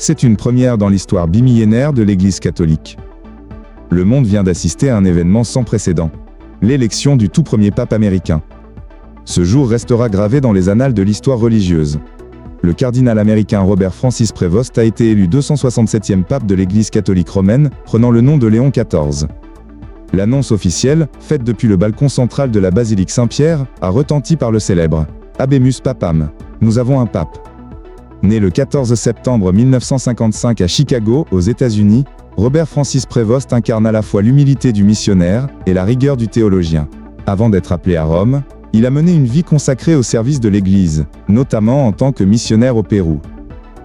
C'est une première dans l'histoire bimillénaire de l'Église catholique. Le monde vient d'assister à un événement sans précédent, l'élection du tout premier pape américain. Ce jour restera gravé dans les annales de l'histoire religieuse. Le cardinal américain Robert Francis Prévost a été élu 267e pape de l'Église catholique romaine, prenant le nom de Léon XIV. L'annonce officielle, faite depuis le balcon central de la basilique Saint-Pierre, a retenti par le célèbre « Habemus Papam », nous avons un pape. Né le 14 septembre 1955 à Chicago, aux États-Unis, Robert Francis Prévost incarne à la fois l'humilité du missionnaire et la rigueur du théologien. Avant d'être appelé à Rome, il a mené une vie consacrée au service de l'Église, notamment en tant que missionnaire au Pérou.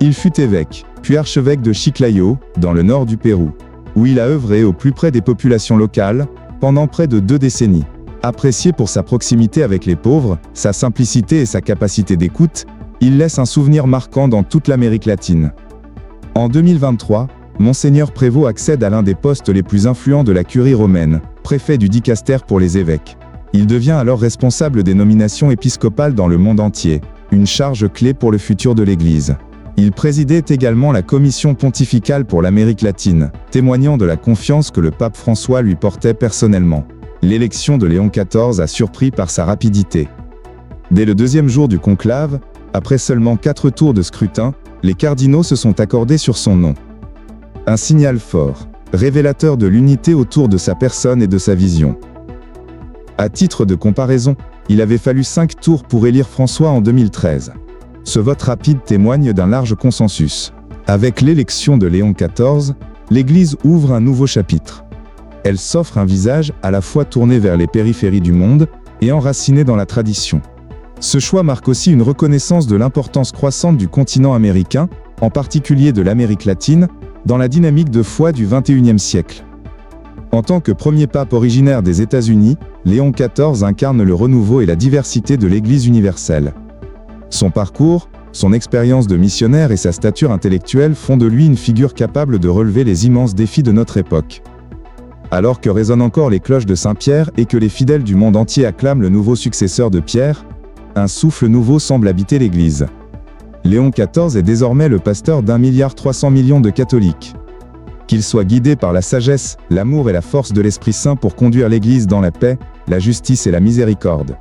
Il fut évêque, puis archevêque de Chiclayo, dans le nord du Pérou, où il a œuvré au plus près des populations locales, pendant près de 2 décennies. Apprécié pour sa proximité avec les pauvres, sa simplicité et sa capacité d'écoute, il laisse un souvenir marquant dans toute l'Amérique latine. En 2023, Monseigneur Prévost accède à l'un des postes les plus influents de la curie romaine, préfet du dicaster pour les évêques. Il devient alors responsable des nominations épiscopales dans le monde entier, une charge clé pour le futur de l'Église. Il présidait également la commission pontificale pour l'Amérique latine, témoignant de la confiance que le pape François lui portait personnellement. L'élection de Léon XIV a surpris par sa rapidité. Dès le 2e jour du conclave, après seulement 4 tours de scrutin, les cardinaux se sont accordés sur son nom. Un signal fort, révélateur de l'unité autour de sa personne et de sa vision. À titre de comparaison, il avait fallu 5 tours pour élire François en 2013. Ce vote rapide témoigne d'un large consensus. Avec l'élection de Léon XIV, l'Église ouvre un nouveau chapitre. Elle s'offre un visage à la fois tourné vers les périphéries du monde et enraciné dans la tradition. Ce choix marque aussi une reconnaissance de l'importance croissante du continent américain, en particulier de l'Amérique latine, dans la dynamique de foi du XXIe siècle. En tant que premier pape originaire des États-Unis, Léon XIV incarne le renouveau et la diversité de l'Église universelle. Son parcours, son expérience de missionnaire et sa stature intellectuelle font de lui une figure capable de relever les immenses défis de notre époque. Alors que résonnent encore les cloches de Saint-Pierre et que les fidèles du monde entier acclament le nouveau successeur de Pierre, un souffle nouveau semble habiter l'Église. Léon XIV est désormais le pasteur d'1,3 milliard de catholiques. Qu'il soit guidé par la sagesse, l'amour et la force de l'Esprit Saint pour conduire l'Église dans la paix, la justice et la miséricorde.